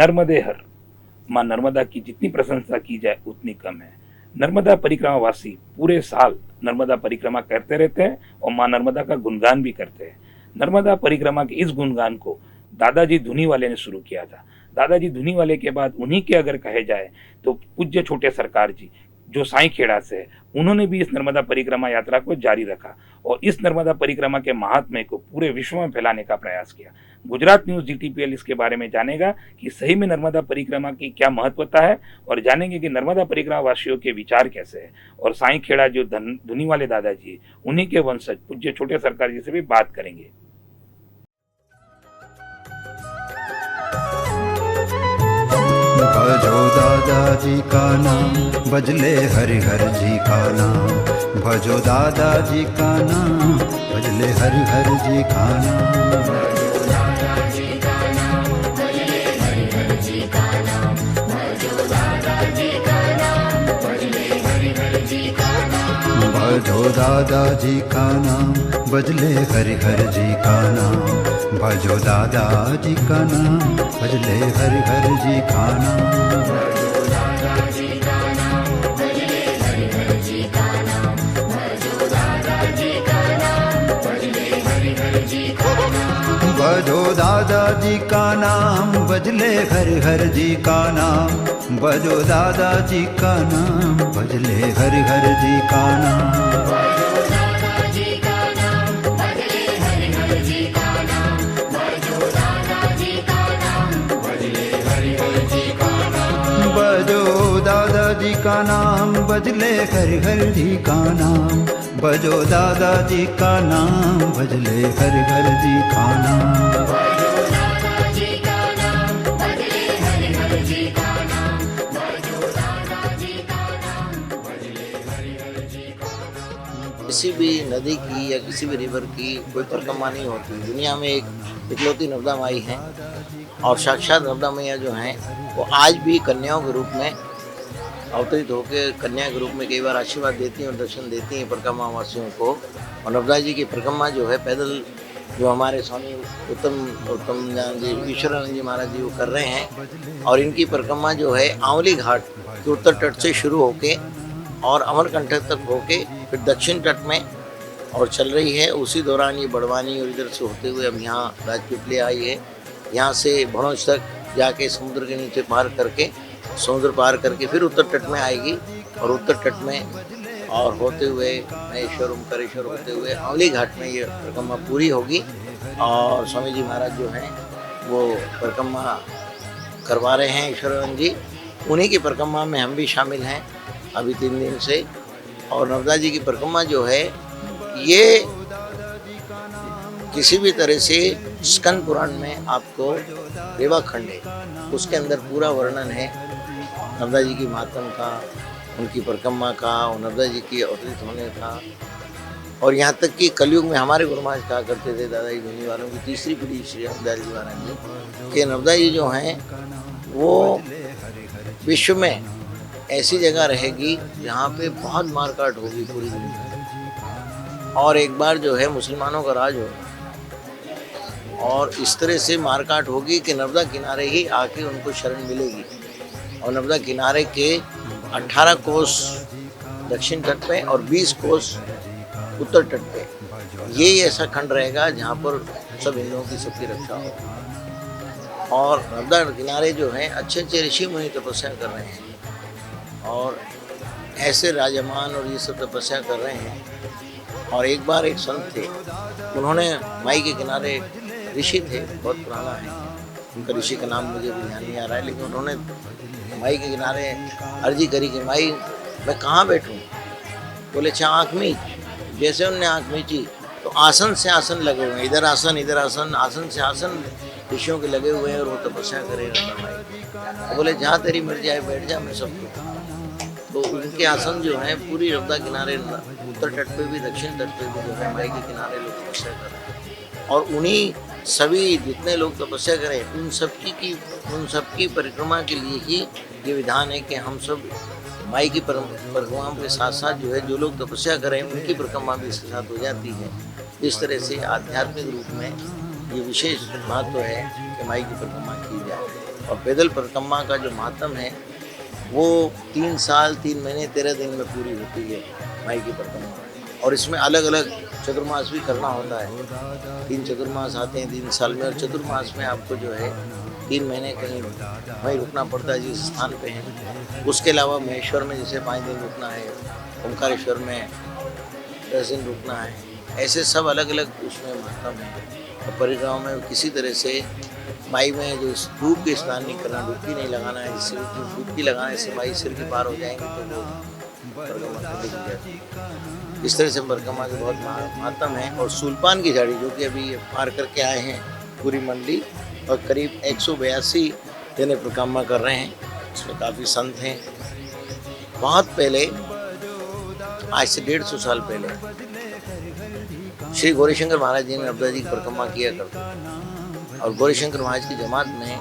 नर्मदे हर, माँ नर्मदा की जितनी प्रशंसा की जाए उतनी कम है। नर्मदा परिक्रमा वासी पूरे साल नर्मदा परिक्रमा करते रहते हैं और माँ नर्मदा का गुणगान भी करते हैं। नर्मदा परिक्रमा के इस गुणगान को दादाजी धुनीवाले ने शुरू किया था। दादाजी धुनीवाले के बाद उन्हीं के अगर कहे जाए तो पूज्य छोटे सरकार जी जो साई खेड़ा से है, उन्होंने भी इस नर्मदा परिक्रमा यात्रा को जारी रखा और इस नर्मदा परिक्रमा के महात्म्य को पूरे विश्व में फैलाने का प्रयास किया। गुजरात न्यूज GTPL इसके बारे में जानेगा कि सही में नर्मदा परिक्रमा की क्या महत्वता है और जानेंगे कि नर्मदा परिक्रमा वासियों के विचार कैसे हैं और साई खेड़ा जो धुनी वाले दादाजी उन्हीं के वंशज पूज्य छोटे सरकार जी से भी बात करेंगे। भजो दादाजी का नाम, भजले हरिहर जी का नाम। भजो दादाजी का नाम, भजले हरिहर जी का नाम। भजो दादाजी का नाम, भजले हरिहर जी का नाम। भजो दादाजी का नाम, भजले हरिहर जी का नाम। भजो दादाजी का नाम, भजले हरिहर जी का नाम। भजो दादाजी का नाम, भजले हरिहर जी का नाम। भजो दादाजी का नाम, भजले हरिहर जी का नाम। भजो दादाजी का नाम, भजले हरिहर जी का नाम। भजो दादाजी का नाम, भजले हरिहर जी का नाम। भजो दादाजी का नाम, भजले हरिहर जी का नाम। भजो दादाजी का नाम, भजले हरिहर जी का नाम। भजो दादाजी का नाम, भजले हरिहर जी का नाम। भजो दादाजी का नाम, भजले हरिहर जी का नाम। भजो दादाजी का नाम, भजले हरिहर जी का नाम। भजो दादाजी का नाम, भजले हरिहर जी का नाम। भजो दादाजी का नाम, भजले हरिहर जी का नाम। किसी भी नदी की या किसी भी रिवर की कोई परिक्रमा नहीं होती। दुनिया में एक इकलौती नर्मदा माई है और साक्षात नर्मदा मैया जो हैं वो आज भी कन्याओं के रूप में अवतरित होकर कन्या के रूप में कई बार आशीर्वाद देती हैं और दर्शन देती हैं परिक्रमा वासियों को। और नर्मदा जी की परिक्रमा जो है पैदल जो हमारे स्वामी उत्तम जी ईश्वरानंद जी महाराज जी वो कर रहे हैं। और इनकी परिक्रमा जो है आंवली घाट के उत्तर तट से शुरू होके और अमरकंटक तक होके फिर दक्षिण तट में और चल रही है। उसी दौरान ये बड़वानी और इधर से होते हुए अब यहाँ राजपीपली आई है। यहाँ से भड़ोच तक जाके समुद्र के नीचे समुद्र पार करके फिर उत्तर तट में आएगी और उत्तर तट में और होते हुए महेश्वर ओमकारेश्वर होते हुए आंवली घाट में ये परिक्रमा पूरी होगी। और स्वामी जी महाराज जो हैं वो परिक्रमा करवा रहे हैं ईश्वरानंद जी। उन्हीं की परिक्रमा में हम भी शामिल हैं अभी 3 दिन से। और नर्मदा जी की परिक्रमा जो है ये किसी भी तरह से स्कंद पुराण में आपको रेवा खंड है उसके अंदर पूरा वर्णन है नर्मदा जी की मातम का, उनकी परिक्रमा का और नर्मदा जी की अवतरित होने का। और यहाँ तक कि कलयुग में हमारे गुरु महाराज कहा करते थे दादाजी धुनी वालों की तीसरी पीढ़ी श्री रामदास जी महाराज जी कि नर्मदा जी जो हैं वो विश्व में ऐसी जगह रहेगी जहाँ पे बहुत मारकाट होगी पूरी दुनिया। और एक बार जो है मुसलमानों का राज होगा और इस तरह से मारकाट होगी कि नर्मदा किनारे ही आके उनको शरण मिलेगी। और नर्मदा किनारे के 18 कोस दक्षिण तट पे और 20 कोस उत्तर तट पे ये ऐसा खंड रहेगा जहाँ पर सब हिंदुओं की सबकी रक्षा हो। और नर्मदा किनारे जो हैं अच्छे अच्छे ऋषि मुनि तपस्या कर रहे हैं और ऐसे राजमान और ये सब तपस्या कर रहे हैं। और एक बार एक संत थे, उन्होंने माई के किनारे ऋषि थे, बहुत पुराना है उनका ऋषि का नाम मुझे भी ध्यान नहीं आ रहा है, लेकिन उन्होंने माई के किनारे अर्जी करी कि माई मैं कहाँ बैठूँ। बोले अच्छा आँख मीच। जैसे उनने आँख मीची तो आसन से आसन लगे हुए हैं, इधर आसन आसन से आसन ऋषियों के लगे हुए हैं और वो तपस्या करे माई। बोले जहाँ तेरी मर्जी आए बैठ जा, मैं सब तो उनके आसन जो हैं पूरी नर्मदा किनारे उत्तर तट पे भी दक्षिण तट पे भी जो है माई के किनारे लोग तपस्या कर रहे हैं। और उन्हीं सभी जितने लोग तपस्या करें उन सबकी परिक्रमा के लिए ही ये विधान है कि हम सब माई की परिक्रमा के साथ साथ जो है जो लोग तपस्या करें उनकी परिक्रमा भी इसके साथ हो जाती है। इस तरह से आध्यात्मिक रूप में ये विशेष महत्व है कि माई की परिक्रमा की जाए। और पैदल परिक्रमा का जो महात्म है वो 3 साल 3 महीने 13 दिन में पूरी होती है माई की परिक्रमा। और इसमें अलग अलग चतुर्मास भी करना होता है। 3 चतुर्मास आते हैं 3 साल में, और चतुर्मास में आपको जो है 3 महीने कहीं वहीं रुकना पड़ता है जिस स्थान पे है। उसके अलावा महेश्वर में जैसे 5 दिन रुकना है, ओंकारेश्वर में 10 दिन रुकना है, ऐसे सब अलग अलग उसमें महत्व है। और परिक्रमा में किसी तरह से माई में जो डूब के स्नान नहीं करना, डुबकी नहीं लगाना है, जिससे डुबकी लगाने से माई सिर के पार हो जाएंगे तो वो परिक्रमा करने की जाती है। इस तरह से परिक्रमा के बहुत महत्व है। और सुल्पान की झाड़ी जो कि अभी पार करके आए हैं पूरी मंडली, और करीब 182 जने परिक्रमा कर रहे हैं। इसमें काफ़ी संत हैं। बहुत पहले, आज से 150 साल पहले, श्री गौरीशंकर महाराज जी ने नर्मदा जी की परिक्रमा किया करते थे। और गौरीशंकर महाराज की जमात में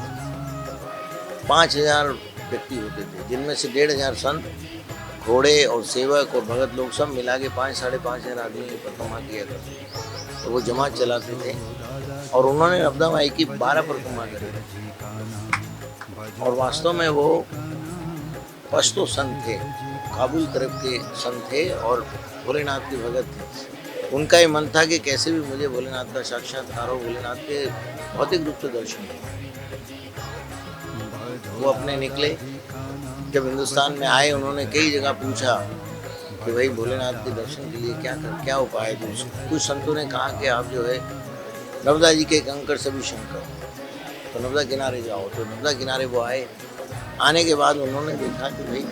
5000 व्यक्ति होते थे, जिनमें से 1500 संत, घोड़े और सेवक और भगत लोग सब मिला के 5-5.5 हजार आदमी की परिक्रमा किया करते थे। तो वो जमात चलाते थे। और उन्होंने नर्मदा माई की 12 परिक्रमा करी। और वास्तव में वो पश्तो संत थे, काबुल तरफ के संत थे और भोलेनाथ के भगत थे। उनका ये मन था कि कैसे भी मुझे भोलेनाथ का साक्षात्कार हो, भोलेनाथ के भौतिक रूप से दर्शन हो। वो अपने निकले, जब हिंदुस्तान में आए उन्होंने कई जगह पूछा कि भाई भोलेनाथ के दर्शन के लिए क्या उपाय है। कुछ संतों ने कहा कि आप जो है नर्मदा जी के कंकर सभी शंकर, तो नर्मदा किनारे जाओ। तो नर्मदा किनारे वो आए। आने के बाद उन्होंने देखा कि भाई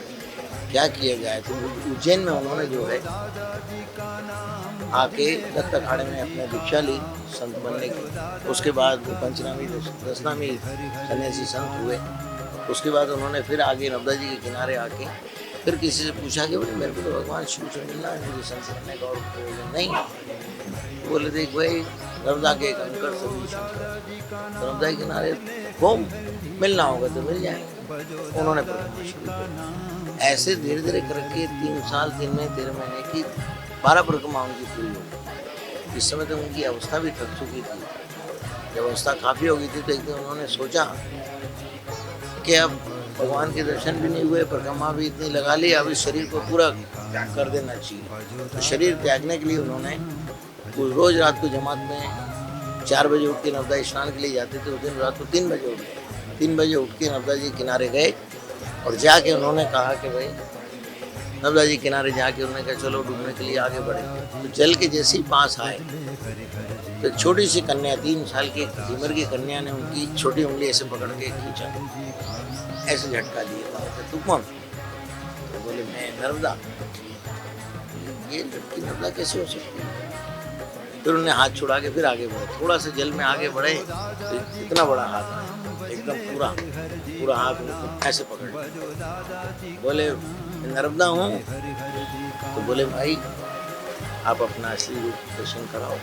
क्या किया जाए। तो उज्जैन में उन्होंने जो है आके दत्त अखाड़े में अपने दीक्षा ली संत बनने की। उसके बाद पंचनामी दसनामी सन्यासी संत हुए। उसके बाद उन्होंने फिर आगे नर्मदा जी के किनारे आके फिर किसी से पूछा कि भाई मेरे को तो भगवान शिव से मिलना है, मुझे संत बनने का और प्रयोजन नहीं। तो बोले देख भाई नर्मदा के कंकर सभी शंकर, तो नर्मदा के किनारे घूम, मिलना होगा तो मिल जाएंगे। उन्होंने परिक्रमा शुरू की। ऐसे धीरे धीरे करके 3 साल 3 महीने 13 महीने की 12 परिक्रमा उनकी पूरी हो गई। इस समय तो उनकी अवस्था भी थक चुकी थी। जब अवस्था काफ़ी हो गई थी तो एक दिन उन्होंने सोचा कि अब भगवान के दर्शन भी नहीं हुए, परिक्रमा भी इतनी लगा ली, अब इस शरीर को पूरा त्याग कर देना चाहिए। तो शरीर त्यागने के लिए उन्होंने रोज़ रात को जमात में 4 बजे उठ के नर्मदा स्नान के लिए जाते थे। उस दिन रात को 3 बजे उठ गए। 3 बजे उठ के नर्मदा जी किनारे गए और जाके उन्होंने कहा कि भाई नर्मदा जी किनारे जाके उन्होंने कहा चलो डूबने के लिए आगे बढ़े। तो जल के जैसे ही पास आए तो छोटी सी कन्या, 3 साल की उम्र की कन्या ने उनकी छोटी उंगली ऐसे पकड़ के खींचा, ऐसे झटका दिया। तू कौन? तो बोले मैं नर्मदा। ये लड़की नर्मदा कैसे हो सकती है? फिर उन्होंने हाथ छुड़ा के फिर आगे बढ़े। थोड़ा सा जल में आगे बढ़े तो इतना बड़ा हाथ आया, एकदम पूरा हाथ ऐसे पकड़ लिया। बोले नर्मदा हूँ। तो बोले भाई आप अपना असली रूप दर्शन कराओ।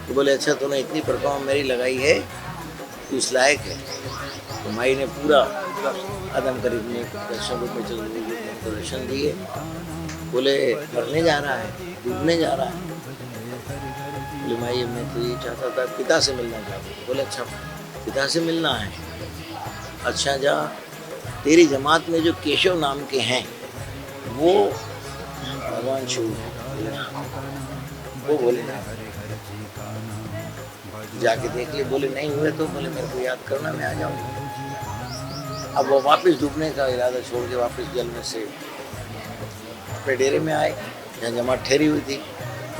तो बोले अच्छा तूने इतनी परिक्रमा मेरी लगाई है, तू इस लायक है। तो माई ने पूरा आदम करीब ने दर्शन रूप में चल दर्शन दिए। बोले मरने जा रहा है, डूबने जा रहा है। बोले माई मैं तो ये चाहता था पिता से मिलना चाहता हूँ। बोले अच्छा पिता से मिलना है, अच्छा जा तेरी जमात में जो केशव नाम के हैं वो भगवान शिव हैं, वो बोले ना जाके देख ले। बोले नहीं हुए तो बोले मेरे को याद करना, मैं आ जाऊँगा। अब वो वापस डूबने का इरादा छोड़ के वापस जल में से अपने डेरे में आए जहाँ जमात ठहरी हुई थी।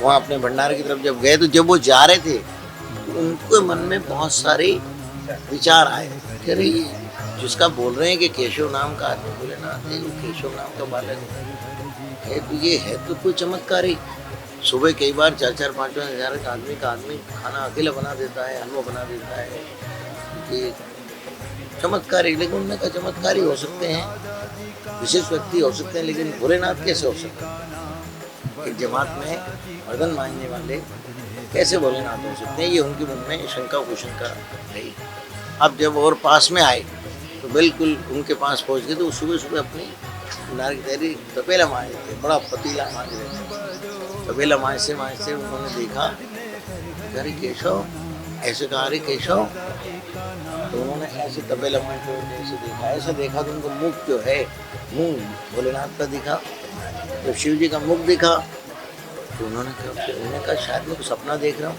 वहाँ अपने भंडारे की तरफ जब गए तो जब वो जा रहे थे तो उनके मन में बहुत सारे विचार आए कि अरे जिसका बोल रहे हैं कि केशव नाम का आदमी, बोले ना केशव नाम का बालक है तो ये है तो कोई चमत्कारी। सुबह कई बार 4-4, 5-5 हज़ार का आदमी खाना अकेला बना देता है, हलवा बना देता है, ये चमत्कारी। लेकिन उनने कहा चमत्कारी हो सकते हैं, विशेष व्यक्ति हो सकते हैं, लेकिन भोलेनाथ कैसे हो सकते हैं? एक जमात में मर्दन मांगने वाले कैसे भोलेनाथ हो सकते हैं? ये उनके मन में शंका कुशंका रही। अब जब और पास में आए तो बिल्कुल उनके पास पहुंच गए तो सुबह सुबह अपनी नारी तेरी तपेला मांझ रहे थे, बड़ा पतीला मांझ रहे थे। तपेला मांझते उन्होंने देखा अरे केशव, ऐसे कहा अरे केशव। तो उन्होंने ऐसे तपेला मुंह को जैसे देखा, ऐसा देखा तो उनको मुख जो है, मुंह भोलेनाथ का दिखा। तो शिव जी का मुख दिखा तो उन्होंने कहा शायद मैं कुछ सपना देख रहा हूँ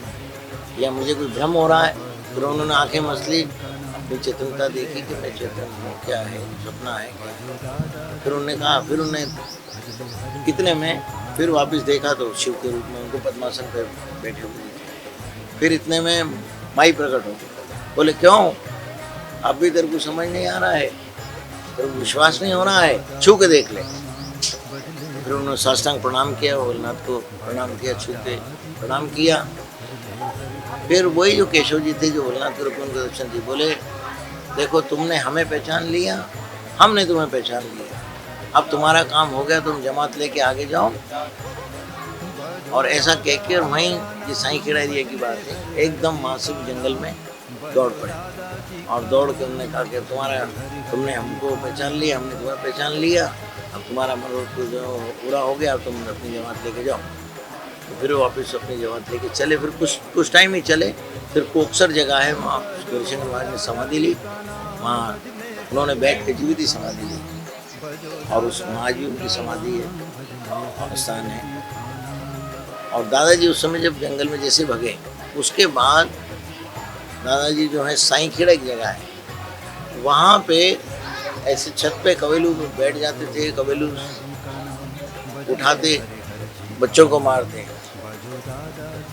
या मुझे कुछ भ्रम हो रहा है। फिर उन्होंने आंखें मसली, अपनी चेतनता देखी कि मैं चेतन हूँ, क्या है, सपना है क्या। फिर उन्होंने कहा, फिर उन्होंने कितने में फिर वापस देखा तो शिव के रूप में उनको पद्मासन पर बैठे हुए दिखे। फिर इतने में माई प्रकट हो गई। बोले क्यों, अब भी तेरे को समझ नहीं आ रहा है, तेरे को विश्वास नहीं हो रहा है, छू के देख ले। फिर उन्होंने साष्टांग प्रणाम किया, भोलेनाथ को प्रणाम किया, छू के प्रणाम किया। फिर वही जो केशव जी थे जो भोलेनाथ के रूप में उनको दर्शन दी, बोले देखो तुमने हमें पहचान लिया, हमने तुम्हें पहचान लिया, अब तुम्हारा काम हो गया, तुम जमात लेके आगे जाओ। और ऐसा कह के और वहीं ये साईं खेड़ा एरिया की बात है, एकदम मासूम जंगल में दौड़ पड़े और दौड़ के उन्होंने कहा कि तुमने हमको पहचान लिया, हमने तुम्हें पहचान लिया, अब तुम्हारा मनोरथ जो पूरा हो गया, अब तुम अपनी जमात लेके जाओ। तो फिर वो वापस अपनी जमात लेके चले। फिर कुछ टाइम ही चले, फिर कोकसर जगह है, वहाँ हरिशंकर महाराज ने समाधि ली, वहाँ उन्होंने बैठ के जीवित ही समाधि ली और उस आज भी उनकी समाधि है, स्थान है। और दादाजी उस समय जब जंगल में जैसे भगे, उसके बाद दादाजी जो है साईं खेड़ा की जगह है, वहाँ पे ऐसे छत पे कवेलू बैठ जाते थे, कवेलू उठाते, बच्चों को मारते,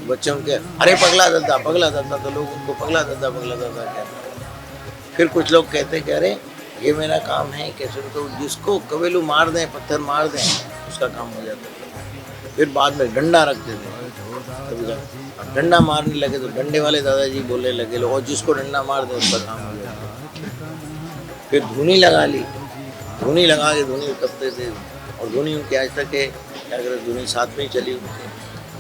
बच्चों के अरे पगला दादा तो लोग उनको पगला दादा कहते। फिर कुछ लोग कहते कि अरे ये मेरा काम है, कैसे तो जिसको कवेलू मार दें, पत्थर मार दें, उसका काम हो जाता है। फिर बाद में डंडा रखते थे, कभी अब डंडा मारने लगे तो डंडे वाले दादाजी बोलने लगे लोग, और जिसको डंडा मार दे उसका काम हो जाता है। फिर धुनी लगा ली, धुनी लगा के धुनी उतरते थे और धुनी उनकी आज तक है, क्या करें, धुनी साथ में ही चली उनके।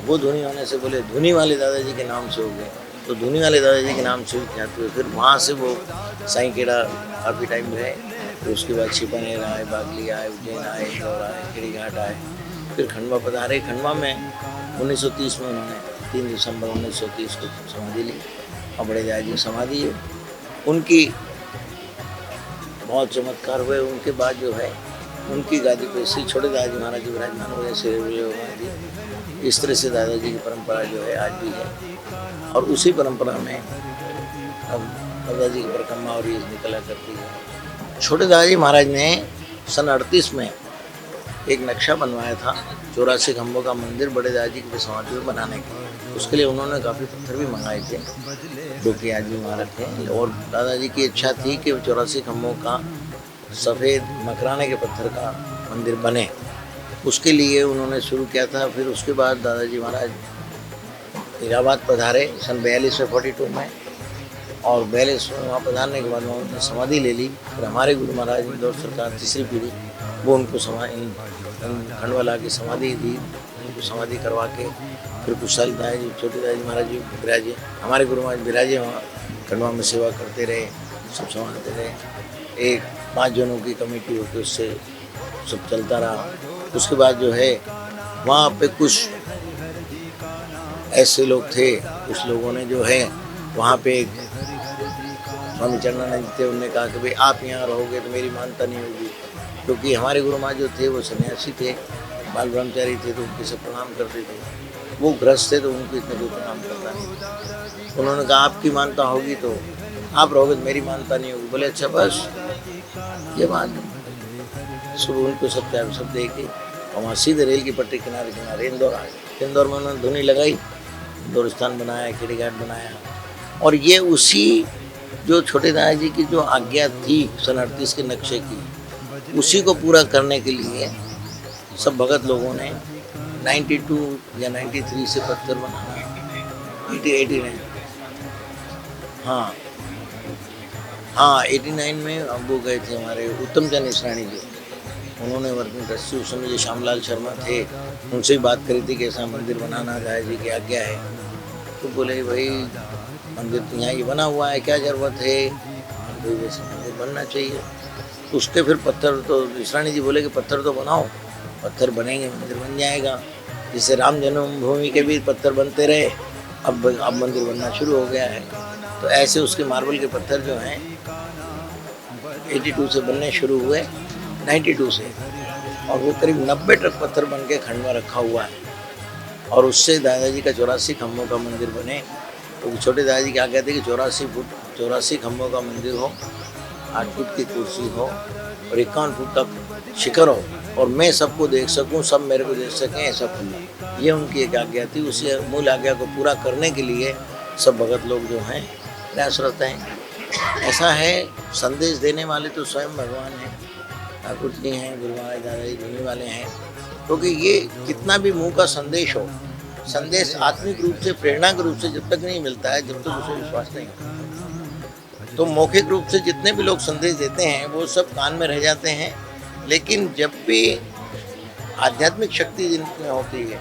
वो धुनी होने से बोले धुनी वाले दादाजी के नाम से हो गए, तो धुनी वाले दादाजी के नाम से ख्यात हुए। फिर वहाँ से वो साईं खेड़ा काफ़ी टाइम रहे। फिर उसके बाद छिपानेर आए, बागली आए, उज्जैन आए, इंदौर आए, खेड़ी घाट आए, फिर खंडवा पधारे। खंडवा में 1930 में उन्होंने 3 दिसंबर 1930 को समाधि ली और बड़े दादाजी की समाधि है। उनकी बहुत चमत्कार हुए। उनके बाद जो है उनकी गादी पे श्री छोटे दादाजी महाराज जी विराजमान हुए, श्री इस तरह से दादाजी की परंपरा जो है आज भी है। और उसी परंपरा में अब दादाजी की परिक्रमा और ये निकला करती है। छोटे दादाजी महाराज ने सन 38 में एक नक्शा बनवाया था 84 खंभों का मंदिर बड़े दादाजी के समाधि में बनाने के लिए। उसके लिए उन्होंने काफ़ी पत्थर भी मंगाए थे, जो कि आज भी वहाँ रखे हैं। और दादाजी की इच्छा थी कि 84 खंभों का सफ़ेद मकराने के पत्थर का मंदिर बने, उसके लिए उन्होंने शुरू किया था। फिर उसके बाद दादाजी महाराज इलाहाबाद पधारे सन 42 में 42 में, और 42 में वहाँ पधारने के बाद उन्होंने समाधि ले ली। फिर हमारे गुरु महाराज इंदौर सरकार तीसरी पीढ़ी, वो उनको खंडवा ला की समाधि दी, उनको समाधि करवा के फिर कुछ साल दादाजी छोटे दादाजी महाराज जी विराजे, हमारे गुरु महाराज विराजे वहाँ खंडवा में सेवा करते रहे, सब संभालते रहे। एक 5 जनों की कमेटी होकर उससे सब चलता रहा। उसके बाद जो है वहाँ पे कुछ ऐसे लोग थे, कुछ लोगों ने जो है वहाँ पे स्वामी चरणानंद थे, उन्होंने कहा कि भाई आप यहाँ रहोगे तो मेरी मानता नहीं होगी, क्योंकि हमारे गुरु महाराज जो थे वो सन्यासी थे, बाल ब्रह्मचारी थे, तो उनके सब प्रणाम करते थे। वो गृहस्थ थे तो उनको इतना कोई प्रणाम करता नहीं। उन्होंने कहा आपकी मानता होगी तो आप रहोगे तो मेरी मानता नहीं होगी। बोले अच्छा बस ये बात। सुबह उनको सब देखे और वहाँ सीधे रेल की पट्टी किनारे इंदौर आ गए। इंदौर में उन्होंने धुनी लगाई, इंदौर स्थान बनाया, खेड़ी घाट बनाया। और ये उसी जो छोटे दादाजी की जो आज्ञा थी सन 38 के नक्शे की, उसी को पूरा करने के लिए सब भगत लोगों ने 92 या 93 से पत्थर बनाना, 89 हाँ 89 में अब वो गए थे हमारे उत्तम चंद इसरानी जी, उन्होंने वर्किंग ट्रस्टी उस समय जो श्यामलाल शर्मा थे उनसे ही बात करी थी कि ऐसा मंदिर बनाना दादाजी की आज्ञा है। तो बोले भाई मंदिर तो यहाँ ही बना हुआ है, क्या ज़रूरत है, कोई वैसे मंदिर बनना चाहिए। उसके फिर पत्थर तो इसरानी जी बोले कि पत्थर तो बनाओ, पत्थर बनेंगे मंदिर बन जाएगा। जिससे राम जन्मभूमि के भी पत्थर बनते रहे, अब मंदिर बनना शुरू हो गया है। तो ऐसे उसके मार्बल के पत्थर जो हैं 82 से बनने शुरू हुए, 92 से, और वो करीब 90 ट्रक पत्थर बन के खंड में रखा हुआ है। और उससे दादाजी का 84 खम्भों का मंदिर बने। तो छोटे दादाजी क्या कहते हैं कि 84 खम्भों का मंदिर हो, 8 फुट की कुर्सी हो और 51 फुट तक शिखर हो, और मैं सबको देख सकूं, सब मेरे को देख सकें, ऐसा खुला। ये उनकी एक आज्ञा थी। उसी मूल आज्ञा को पूरा करने के लिए सब भगत लोग जो हैं प्रयासरत हैं। ऐसा है, संदेश देने वाले तो स्वयं भगवान हैं, ठाकुर जी हैं, गुरु महाराज दादाजी देने वाले हैं। क्योंकि ये कितना भी मुंह का संदेश हो, संदेश आत्मिक रूप से, प्रेरणा के रूप से जब तक नहीं मिलता है, जब तक उसे विश्वास नहीं होता। तो मौखिक रूप से जितने भी लोग संदेश देते हैं वो सब कान में रह जाते हैं, लेकिन जब भी आध्यात्मिक शक्ति जिनमें होती है,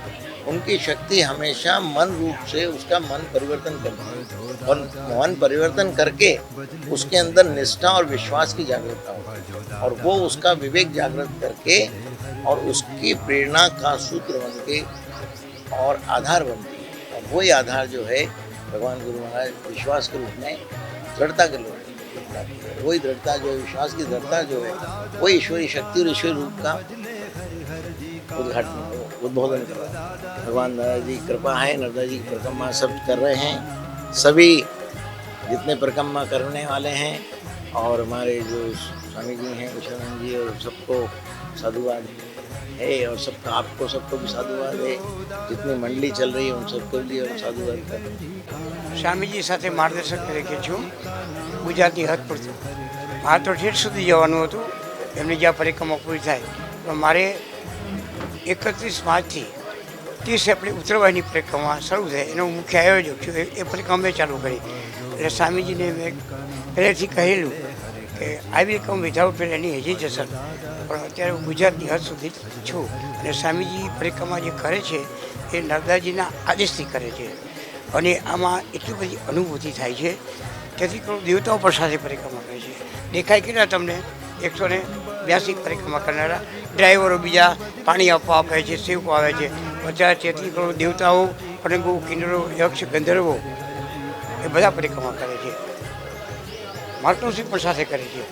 उनकी शक्ति हमेशा मन रूप से उसका मन परिवर्तन करती है, और मन परिवर्तन करके उसके अंदर निष्ठा और विश्वास की जागरूकता होती है, और वो उसका विवेक जागृत करके और उसकी प्रेरणा का सूत्र बन के और आधार बनती है। और वही आधार जो है भगवान गुरु महाराज विश्वास के रूप में दृढ़ता के रूप में, वही दृढ़ता जो है, विश्वास की दृढ़ता जो है, वही ईश्वरी शक्ति और ईश्वरी रूप का उद्बोधन कर रहा है। भगवान दादाजी की कृपा है, नर्मदा जी की परिक्रमा सब कर रहे हैं, सभी जितने परिक्रमा करने वाले हैं, और हमारे जो स्वामी जी हैं कृष्णानंद जी, और सबको साधुवाद है, और सबका आपको सबको भी साधुवाद है। जितनी मंडली चल रही है उन सबको भी और साधुवाद कर रहे हैं। સ્વામીજી સાથે માર્ગદર્શન તરીકે છું ગુજરાતની હદ પૂરતું. મારે તો ઠેઠ સુધી જવાનું હતું, એમની જ્યાં પરિક્રમા પૂરી થાય. પણ મારે 31 માર્ચથી 30 એપ્રિલ ઉત્તરવાહિની પરિક્રમા શરૂ થાય, એનો મુખ્ય આયોજક છું. એ પરિક્રમા મેં ચાલુ કરી. એટલે સ્વામીજીને મેં પહેલેથી કહેલું કે I will come without any hesitation. પણ અત્યારે હું ગુજરાતની હદ સુધી છું, અને સ્વામીજી પરિક્રમા જે કરે છે એ નર્મદાજીના આદેશથી કરે છે. અને આમાં એટલી બધી અનુભૂતિ થાય છે, તેથી દેવતાઓ પણ સાથે પરિક્રમા કરે છે. દેખાય કેટલા તમને 182 પરિક્રમા કરનારા ડ્રાઈવરો, બીજા પાણી આપવા આવે છે, સેવકો આવે છે, 50-33 દેવતાઓ, પતંગો, કિન્નરો, યક્ષ, ગંધર્વો એ બધા પરિક્રમા કરે છે. માર્ગદર્શન પણ સાથે કરે છે.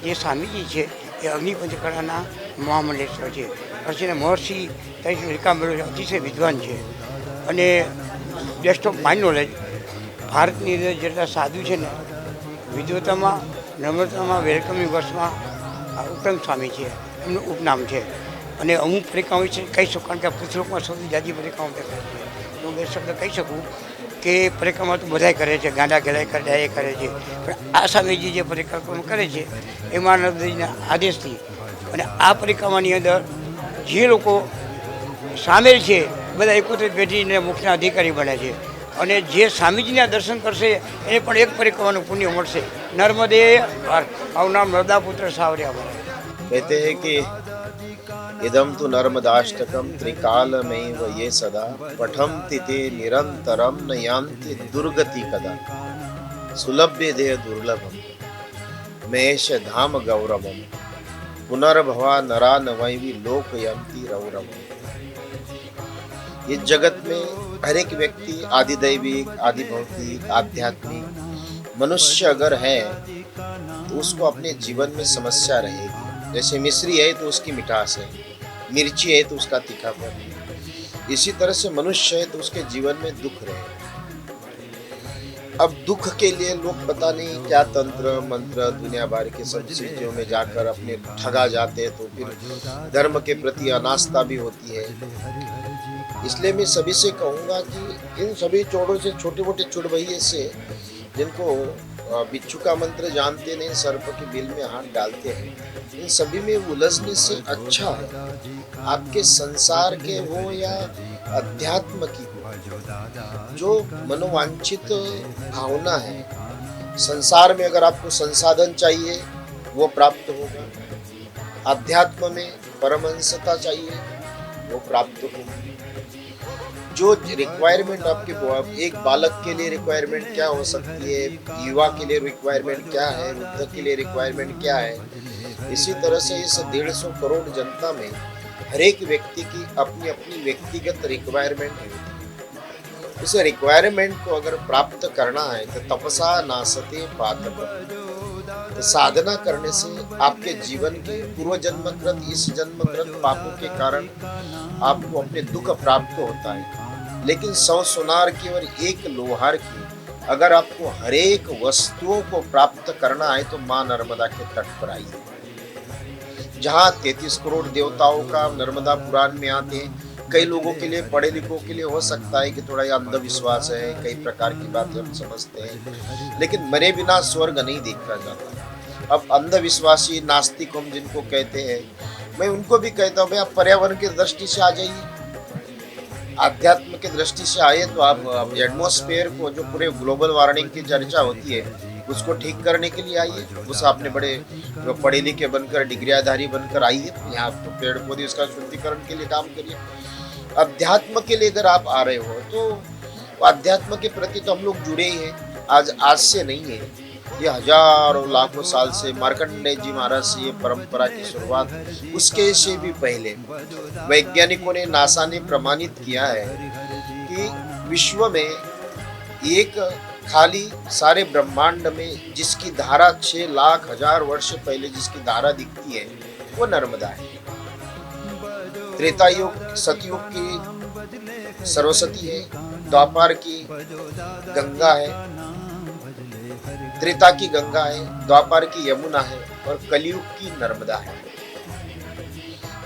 જે સ્વામીજી છે એ અગ્નિપંચકળાના મહામંડલેશ્વર છે. પછી મહર્ષિ તરીકે રીકાંબેલો અતિશય વિદ્વાન છે, અને બેસ્ટ ઓફ માઇન્ડ નોલેજ. ભારતની અંદર જેટલા સાધુ છે ને, વિદ્વતામાં, નમ્રતામાં, વેલકમિંગ વર્ષમાં ઉત્તમ સ્વામી છે, એમનું ઉપનામ છે. અને અમુક પરિક્રમા વિશે કહી શકું, કારણ કે પૃથ્વીલોકમાં સૌથી જાજી પરિક્રમા દેખાય છે. હું બે શબ્દ કહી શકું કે પરિક્રમા તો બધાય કરે છે, ગાંડા ઘેરાય કરે, ડાયે કરે છે, પણ આ સ્વામીજી જે પરિક્રમા કરે છે એમાં નર્મદાજીના આદેશથી, અને આ પરિક્રમાની અંદર જે લોકો સામેલ છે બધા 31 પેઢીને મોક્ષના અધિકારી બને છે. અને જે સ્વામીજીના દર્શન કરશે એને પણ એક પરિક્રમાનું પુણ્ય મળશે. નર્મદે આવું નામ નર્મદાપુત્ર સાવર્યા. कहते हैं कि इदम तो नर्मदाष्टकम त्रिकालमेव ये सदा पठन्ति ते निरंतरम न यान्ति दुर्गति कदा सुलभ्य देह दुर्लभम महेश धाम गौरवम पुनर्भवा नरा नवैवी लोकयन्ति रौरवम. इस जगत में हर एक व्यक्ति आदि दैविक, आदि भौतिक, आध्यात्मिक मनुष्य अगर है तो उसको अपने जीवन में समस्या रहेगी. जैसे मिश्री है तो उसकी मिठास है, मिर्ची है तो उसका तीखापन है. इसी तरह से मनुष्य है तो उसके जीवन में दुख रहेगा. अब दुख के लिए लोग पता नहीं क्या तंत्र मंत्र दुनिया भर के सब चीजों में जाकर अपने ठगा जाते हैं, तो फिर धर्म के प्रति अनास्था भी होती है. इसलिए मैं सभी से कहूँगा कि इन सभी चोरों से, छोटे मोटे चुड़बहिये से, जिनको बिच्छू का मंत्र जानते नहीं, सर्प के बिल में हाथ डालते हैं, इन सभी में उलझने से अच्छा है आपके संसार के हो या अध्यात्म की हो, जो मनोवांछित भावना है. संसार में अगर आपको संसाधन चाहिए वो प्राप्त होगा, अध्यात्म में परमहंसता चाहिए वो प्राप्त होगी. जो रिक्वायरमेंट आपके एक बालक के लिए रिक्वायरमेंट क्या हो सकती है, युवा के लिए रिक्वायरमेंट क्या है, वृद्ध के लिए रिक्वायरमेंट क्या है, इसी तरह से इस 150 करोड़ जनता में हर एक व्यक्ति की अपनी अपनी व्यक्तिगत रिक्वायरमेंट है. इस रिक्वायरमेंट को अगर प्राप्त करना है तो तपसा नासते पातक, तो साधना करने से आपके जीवन के पूर्व जन्मकृत इस जन्मकृत पापों के कारण आपको अपने दुख प्राप्त होता है। लेकिन 100 सोनार की और 1 लोहार की अगर आपको हरेक वस्तुओं को प्राप्त करना है तो माँ नर्मदा के तट पर आइए, जहाँ 33 करोड़ देवताओं का नर्मदा पुराण में आते हैं। कई लोगों के लिए, पढ़े लिखों के लिए हो सकता है कि थोड़ा ये अंधविश्वास है, कई प्रकार की बातें हम समझते हैं, लेकिन मरे बिना स्वर्ग नहीं देखा जाता। अब अंधविश्वासी नास्तिक हम जिनको कहते हैं, मैं उनको भी कहता हूँ भाई आप पर्यावरण की दृष्टि से आ जाइए, आध्यात्म की दृष्टि से आए तो आप एटमॉस्फेयर को, जो पूरे ग्लोबल वार्मिंग की चर्चा होती है, उसको ठीक करने के लिए आइए। उस आपने बड़े पढ़े लिखे बनकर, डिग्रियाधारी बनकर आइए यहाँ, तो पेड़ पौधे इसका शुद्धिकरण के लिए काम करिए। अध्यात्म के लिए अगर आप आ रहे हो तो अध्यात्म के प्रति तो हम लोग जुड़े ही हैं, आज से नहीं है, ये हजारों लाखों साल से मार्कंडेय जी महाराज से ये परंपरा की शुरुआत, उसके से भी पहले वैज्ञानिकों ने, नासा ने प्रमाणित किया है कि विश्व में एक खाली सारे ब्रह्मांड में जिसकी धारा 6 लाख हजार वर्ष पहले जिसकी धारा दिखती है वो नर्मदा है। त्रेता युग, सतयुग की सरस्वती है, द्वापर की गंगा है, त्रेता की गंगा है, द्वापर की यमुना है और कलयुग की नर्मदा है।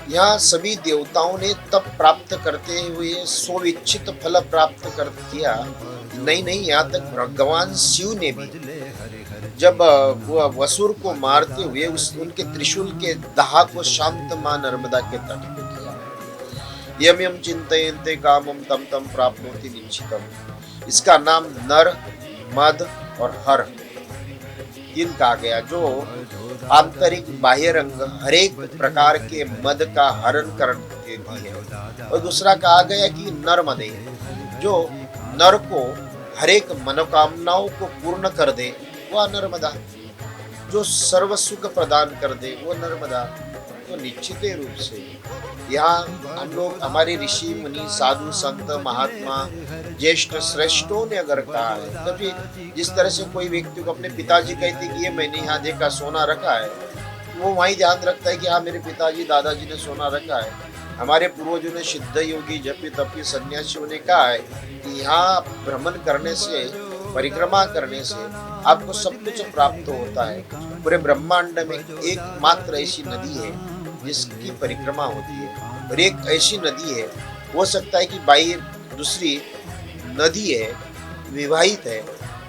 यहाँ सभी देवताओं ने तप प्राप्त करते हुए स्वइच्छित फल प्राप्त कर किया। नहीं, यहाँ तक भगवान शिव ने भी जब वसुर को मारते हुए उनके त्रिशूल के दाह को शांत मां नर्मदा के तट पे किया। यम यम चिंतयन्ते कामम तम तम प्राप्नोति निश्चितम। इसका नाम नर, मद और हर 3 कहा गया, जो आंतरिक बाह्य रंग हरेक प्रकार के मद का हरण कर देती है। और दूसरा कहा गया कि नर्मदे, जो नर को हरेक मनोकामनाओं को पूर्ण कर दे वह नर्मदा, जो सर्व सुख प्रदान कर दे वो नर्मदा। तो निश्चित रूप से यहाँ हम लोग, हमारे ऋषि मुनि, साधु संत, महात्मा, ज्येष्ठ श्रेष्ठों ने अगर कहा है, तभी जिस तरह से कोई व्यक्ति को अपने पिताजी कहते कि ये मैंने यहाँ देखा सोना रखा है, वो वहीं ध्यान रखता है कि हाँ मेरे पिताजी दादाजी ने सोना रखा है। हमारे पूर्वजों ने, सिद्ध योगी, जपी तपी सन्यासियों ने कहा है कि यहाँ भ्रमण करने से, परिक्रमा करने से आपको सब कुछ प्राप्त होता है। पूरे ब्रह्मांड में एकमात्र ऐसी नदी है जिसकी परिक्रमा होती है, और एक ऐसी नदी है, हो सकता है कि बाई दूसरी नदी है, विवाहित है,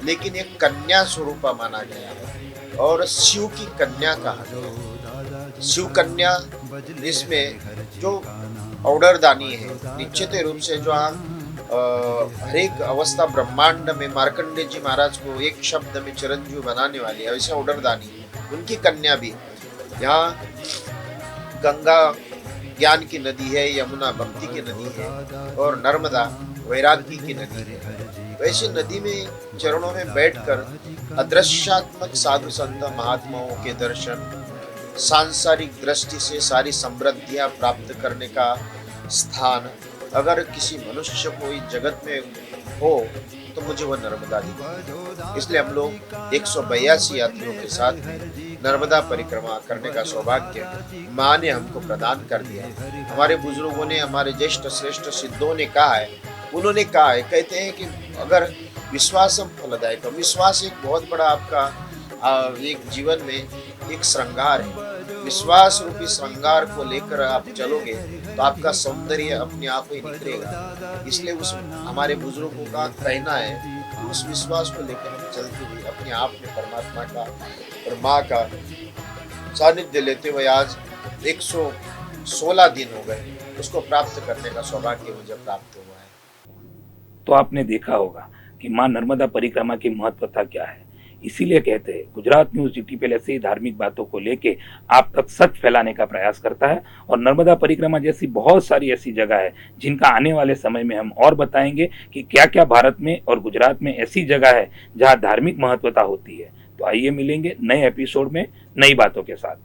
लेकिन एक कन्या स्वरूपा माना गया है और शिव की कन्या कहा गया। शिव कन्या, जिसमें जो औडरदानी है, निश्चित रूप से जो हरेक अवस्था ब्रह्मांड में मार्कंडेय जी महाराज को एक शब्द में चिरंजीव बनाने वाली है, वैसे औडरदानी उनकी कन्या भी। यहाँ गंगा ज्ञान की नदी है, यमुना भक्ति की नदी है और नर्मदा वैराग्य की नदी है। वैसे नदी में चरणों में बैठकर अदृश्यात्मक साधु संत महात्माओं के दर्शन, सांसारिक दृष्टि से सारी समृद्धियां प्राप्त करने का स्थान अगर किसी मनुष्य को इस जगत में हो तो मुझे वह नर्मदा दिखी। इसलिए हम लोग 182 यात्रियों के साथ नर्मदा परिक्रमा करने का सौभाग्य माँ ने हमको प्रदान कर दिया। हमारे बुजुर्गों ने, हमारे ज्येष्ठ श्रेष्ठ सिद्धों ने कहा है, उन्होंने कहा है, कहते हैं कि अगर विश्वासम फलदायक, विश्वास एक बहुत बड़ा आपका एक जीवन में एक श्रृंगार है। विश्वास रूपी श्रृंगार को लेकर आप चलोगे तो आपका सौंदर्य अपने आप ही निखरेगा। इसलिए उस हमारे बुजुर्गों का कहना है कि उस विश्वास को लेकर हम चलते हुए अपने आप में परमात्मा का और माँ का सानिध्य लेते हुए आज 116 दिन हो गए, उसको प्राप्त करने का सौभाग्य मुझे प्राप्त हुआ है। तो आपने देखा होगा कि माँ नर्मदा परिक्रमा की महत्वता क्या है। इसीलिए कहते हैं गुजरात न्यूज GTPL ऐसे ही धार्मिक बातों को लेके आप तक सच फैलाने का प्रयास करता है, और नर्मदा परिक्रमा जैसी बहुत सारी ऐसी जगह है जिनका आने वाले समय में हम और बताएंगे कि क्या क्या भारत में और गुजरात में ऐसी जगह है जहां धार्मिक महत्वता होती है। तो आइए मिलेंगे नए एपिसोड में नई बातों के साथ।